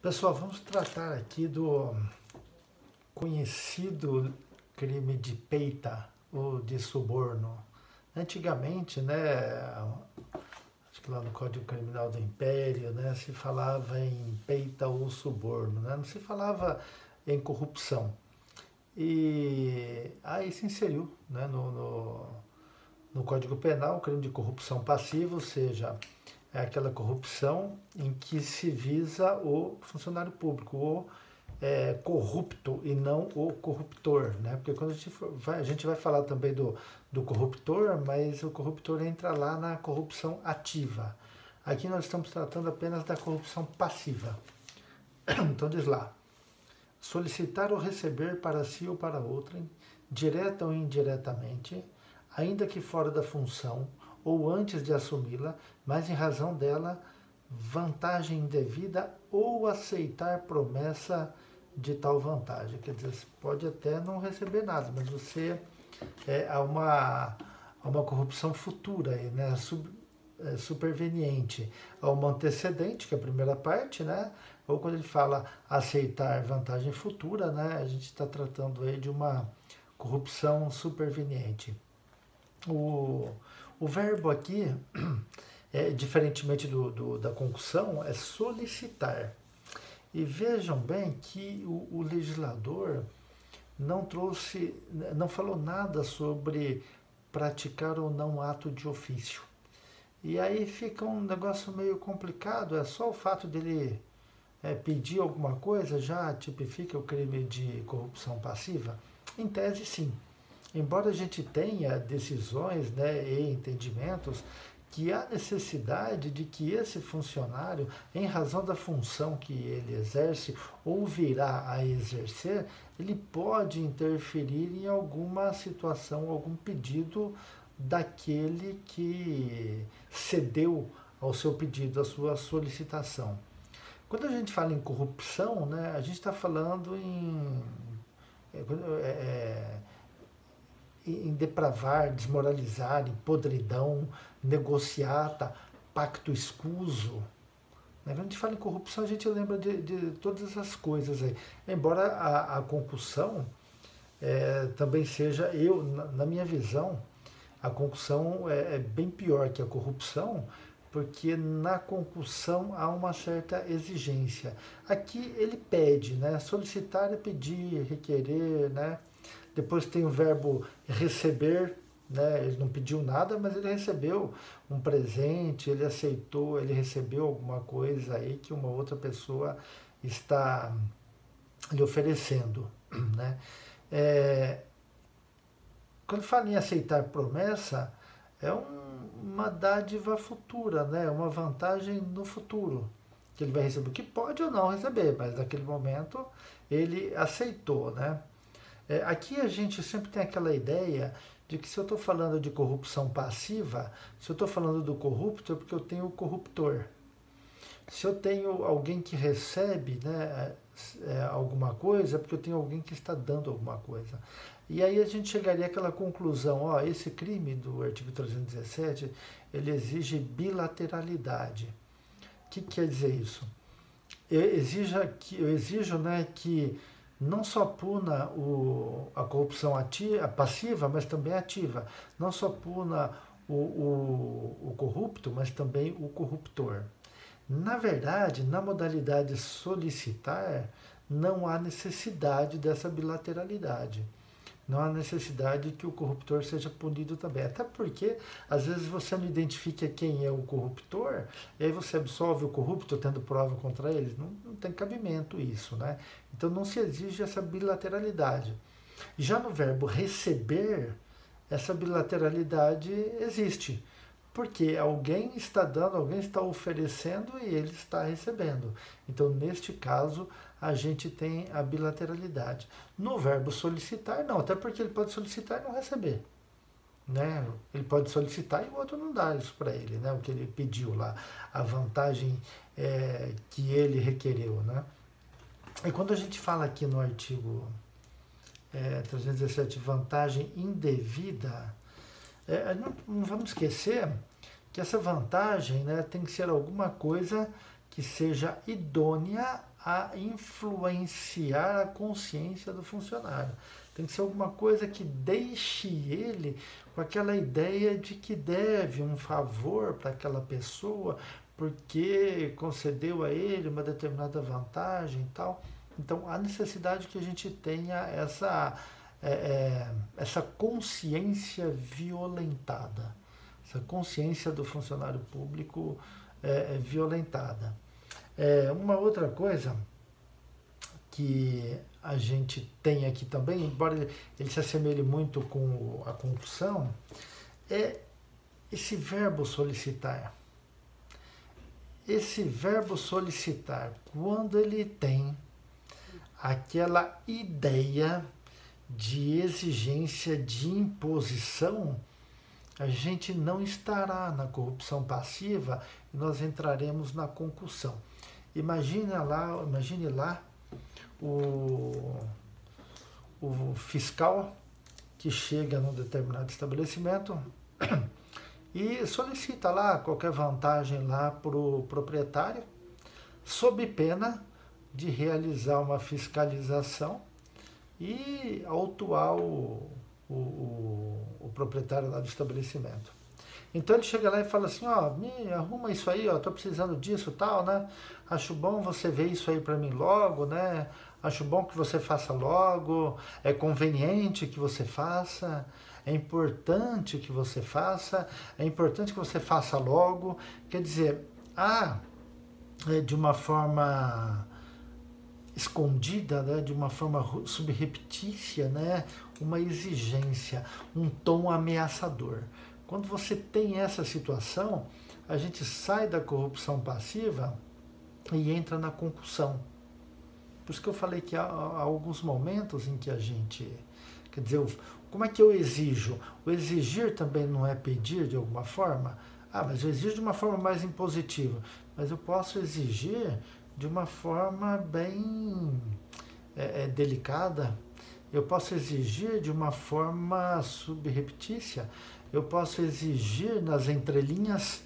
Pessoal, vamos tratar aqui do conhecido crime de peita ou de suborno. Antigamente, né, acho que lá no Código Criminal do Império, né, se falava em peita ou suborno, né, não se falava em corrupção. E aí se inseriu, né, no Código Penal o crime de corrupção passiva, ou seja, é aquela corrupção em que se visa o funcionário público, o corrupto e não o corruptor, né? Porque quando a gente vai falar também do corruptor, mas o corruptor entra lá na corrupção ativa. Aqui nós estamos tratando apenas da corrupção passiva. Então diz lá, solicitar ou receber para si ou para outrem, direta ou indiretamente, ainda que fora da função, ou antes de assumi-la, mas em razão dela, vantagem indevida ou aceitar promessa de tal vantagem. Quer dizer, você pode até não receber nada, mas você há uma corrupção futura, aí, né? Superveniente. Há uma antecedente, que é a primeira parte, né? Ou quando ele fala aceitar vantagem futura, né? A gente está tratando aí de uma corrupção superveniente. O verbo aqui, diferentemente da concussão, é solicitar. E vejam bem que o legislador não falou nada sobre praticar ou não ato de ofício. E aí fica um negócio meio complicado, é só o fato dele pedir alguma coisa já tipifica o crime de corrupção passiva? Em tese, sim. Embora a gente tenha decisões, né, e entendimentos que há necessidade de que esse funcionário, em razão da função que ele exerce ou virá a exercer, ele pode interferir em alguma situação, algum pedido daquele que cedeu ao seu pedido, à sua solicitação. Quando a gente fala em corrupção, né, a gente está falando em depravar, desmoralizar, em podridão, negociata, pacto escuso. Quando a gente fala em corrupção, a gente lembra de todas essas coisas aí. Embora a concussão também seja, na minha visão, a concussão é bem pior que a corrupção, porque na concussão há uma certa exigência. Aqui ele pede, né? Solicitar é pedir, requerer, né? Depois tem o verbo receber, né? Ele não pediu nada, mas ele recebeu um presente, ele aceitou, ele recebeu alguma coisa aí que uma outra pessoa está lhe oferecendo, né? Quando fala em aceitar promessa, é uma dádiva futura, né? Uma vantagem no futuro que ele vai receber, que pode ou não receber, mas naquele momento ele aceitou, né? Aqui a gente sempre tem aquela ideia de que se eu estou falando de corrupção passiva, se eu estou falando do corrupto é porque eu tenho o corruptor. Se eu tenho alguém que recebe, né, alguma coisa, é porque eu tenho alguém que está dando alguma coisa. E aí a gente chegaria àquela conclusão, ó, esse crime do artigo 317, ele exige bilateralidade. O que quer dizer isso? Eu exijo, né, que não só puna a corrupção passiva, mas também ativa. Não só puna o corrupto, mas também o corruptor. Na verdade, na modalidade solicitar, não há necessidade dessa bilateralidade. Não há necessidade que o corruptor seja punido também. Até porque, às vezes, você não identifica quem é o corruptor, e aí você absolve o corrupto tendo prova contra ele. Não tem cabimento isso, né? Então, não se exige essa bilateralidade. Já no verbo receber, essa bilateralidade existe. Porque alguém está dando, alguém está oferecendo e ele está recebendo. Então, neste caso, a gente tem a bilateralidade. No verbo solicitar, não, até porque ele pode solicitar e não receber. Né? Ele pode solicitar e o outro não dá isso para ele, né? O que ele pediu lá, a vantagem que ele requereu. Né? E quando a gente fala aqui no artigo 317, vantagem indevida, não vamos esquecer que essa vantagem, né, tem que ser alguma coisa que seja idônea a influenciar a consciência do funcionário. Tem que ser alguma coisa que deixe ele com aquela ideia de que deve um favor para aquela pessoa porque concedeu a ele uma determinada vantagem e tal. Então, a necessidade que a gente tenha essa consciência violentada, essa consciência do funcionário público violentada. Uma outra coisa que a gente tem aqui também, embora ele se assemelhe muito com a concussão, é esse verbo solicitar. Esse verbo solicitar, quando ele tem aquela ideia de exigência, de imposição, a gente não estará na corrupção passiva e nós entraremos na concussão. Imagine lá o fiscal que chega num determinado estabelecimento e solicita lá qualquer vantagem lá para o proprietário, sob pena de realizar uma fiscalização e autuar o proprietário lá do estabelecimento. Então ele chega lá e fala assim, ó, me arruma isso aí, ó, tô precisando disso, tal, né? Acho bom você ver isso aí para mim logo, né? Acho bom que você faça logo, é conveniente que você faça, é importante que você faça, é importante que você faça logo. Quer dizer, de uma forma escondida, né, de uma forma subreptícia, né, uma exigência, um tom ameaçador. Quando você tem essa situação, a gente sai da corrupção passiva e entra na concussão. Por isso que eu falei que há alguns momentos em que a gente... Quer dizer, como é que eu exijo? O exigir também não é pedir de alguma forma? Mas eu exijo de uma forma mais impositiva. Mas eu posso exigir de uma forma bem delicada. Eu posso exigir de uma forma subreptícia. Eu posso exigir nas entrelinhas.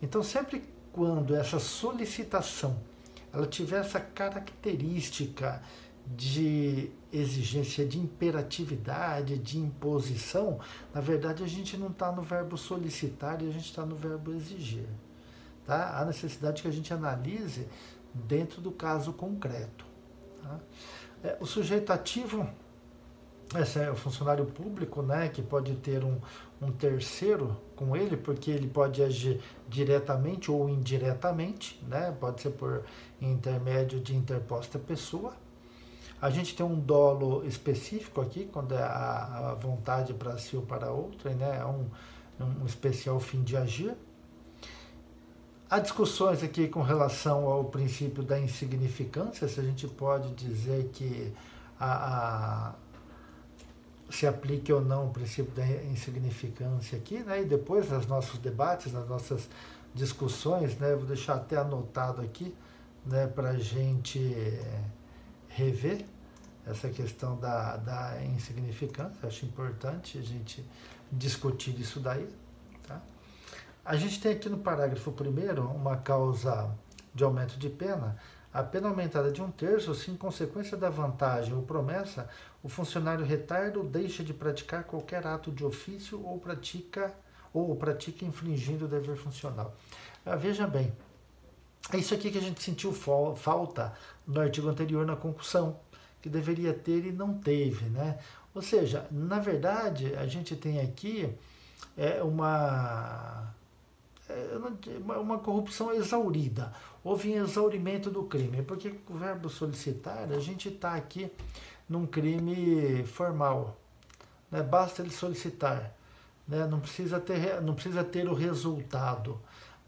Então, sempre quando essa solicitação ela tiver essa característica de exigência, de imperatividade, de imposição, na verdade a gente não está no verbo solicitar e a gente está no verbo exigir. Tá? Há necessidade que a gente analise dentro do caso concreto. Tá? O sujeito ativo, esse é o funcionário público, né, que pode ter um terceiro com ele, porque ele pode agir diretamente ou indiretamente, né, pode ser por intermédio de interposta pessoa. A gente tem um dolo específico aqui, quando é a vontade para si ou para outra, né, é um especial fim de agir. Há discussões aqui com relação ao princípio da insignificância, se a gente pode dizer que se aplique ou não o princípio da insignificância aqui, né? E depois nos nossos debates, nas nossas discussões, né? Vou deixar até anotado aqui, né? Para a gente rever essa questão da insignificância. Acho importante a gente discutir isso daí, tá? A gente tem aqui no parágrafo 1º uma causa de aumento de pena. A pena aumentada de 1/3 se em consequência da vantagem ou promessa o funcionário retarda ou deixa de praticar qualquer ato de ofício ou pratica infringindo o dever funcional. Veja bem, é isso aqui que a gente sentiu falta no artigo anterior na concussão, que deveria ter e não teve, né? Ou seja, na verdade, a gente tem aqui uma corrupção exaurida. Houve um exaurimento do crime, porque o verbo solicitar, a gente está aqui num crime formal, né? Basta ele solicitar, né? Não precisa ter o resultado.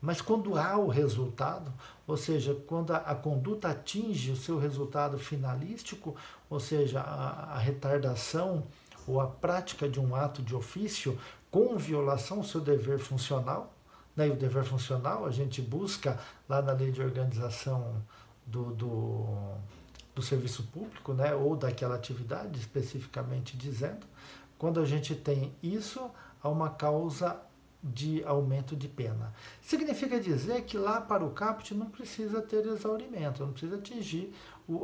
Mas quando há o resultado, ou seja, quando a conduta atinge o seu resultado finalístico, ou seja, a retardação ou a prática de um ato de ofício com violação ao seu dever funcional, né? E o dever funcional a gente busca lá na lei de organização do serviço público, né? Ou daquela atividade especificamente dizendo. Quando a gente tem isso, há uma causa de aumento de pena. Significa dizer que lá para o caput não precisa ter exaurimento, não precisa atingir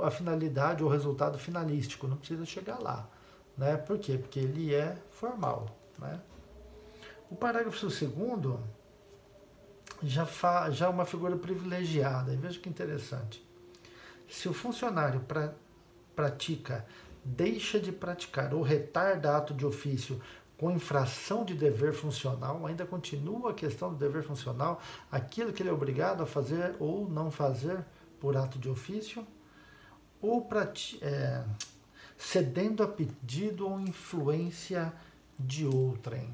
a finalidade ou o resultado finalístico, não precisa chegar lá. Né? Por quê? Porque ele é formal. Né? O parágrafo 2º já é uma figura privilegiada. E veja que interessante. Se o funcionário pratica, deixa de praticar ou retarda ato de ofício com infração de dever funcional, ainda continua a questão do dever funcional, aquilo que ele é obrigado a fazer ou não fazer por ato de ofício, ou cedendo a pedido ou influência de outrem.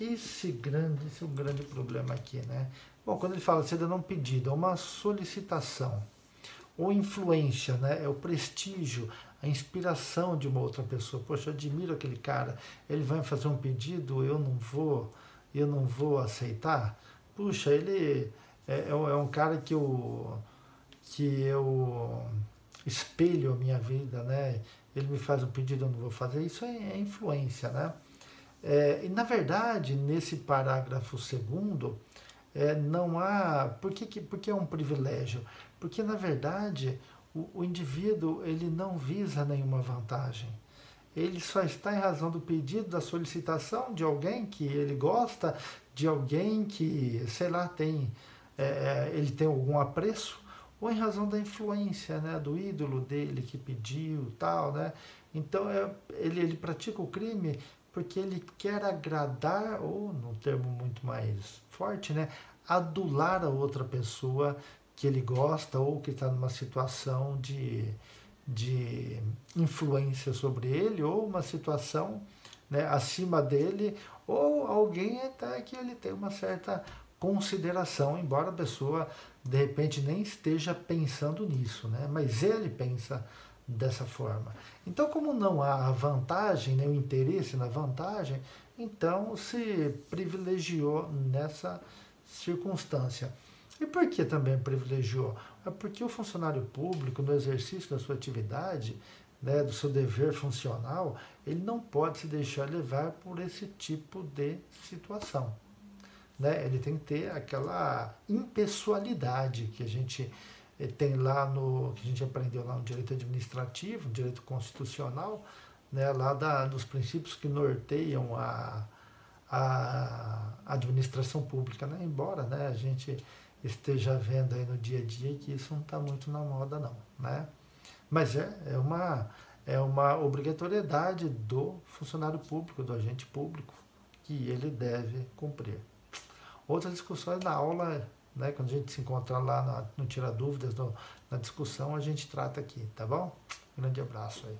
Esse é um grande problema aqui, né? Bom, quando ele fala cedendo a um pedido, é uma solicitação, ou influência, né? É o prestígio, a inspiração de uma outra pessoa. Poxa, eu admiro aquele cara, ele vai fazer um pedido, eu não vou aceitar. Puxa, ele é um cara que eu espelho a minha vida, né? Ele me faz um pedido, eu não vou fazer. Isso é influência, né? E na verdade, nesse parágrafo 2º, não há... Por que é um privilégio? Porque, na verdade, o indivíduo ele não visa nenhuma vantagem. Ele só está em razão do pedido, da solicitação de alguém que ele gosta, de alguém que, sei lá, ele tem algum apreço, ou em razão da influência, né, do ídolo dele que pediu, tal, né? Então, ele pratica o crime porque ele quer agradar, ou, num termo muito mais forte, né, adular a outra pessoa que ele gosta ou que está numa situação de influência sobre ele, ou uma situação, né, acima dele, ou alguém até que ele tem uma certa consideração, embora a pessoa de repente nem esteja pensando nisso, né, mas ele pensa dessa forma. Então, como não há a vantagem, nem o interesse na vantagem, então se privilegiou nessa circunstância. E por que também privilegiou? É porque o funcionário público, no exercício da sua atividade, né, do seu dever funcional, ele não pode se deixar levar por esse tipo de situação. Né? Ele tem que ter aquela impessoalidade que a gente tem lá que a gente aprendeu lá no direito administrativo, no direito constitucional, né, lá dos princípios que norteiam a administração pública, né? Embora, né, a gente esteja vendo aí no dia a dia que isso não está muito na moda não, né? Mas é uma obrigatoriedade do funcionário público, do agente público, que ele deve cumprir. Outras discussões na aula, né, quando a gente se encontrar lá no Tira Dúvidas, na discussão, a gente trata aqui, tá bom? Grande abraço aí.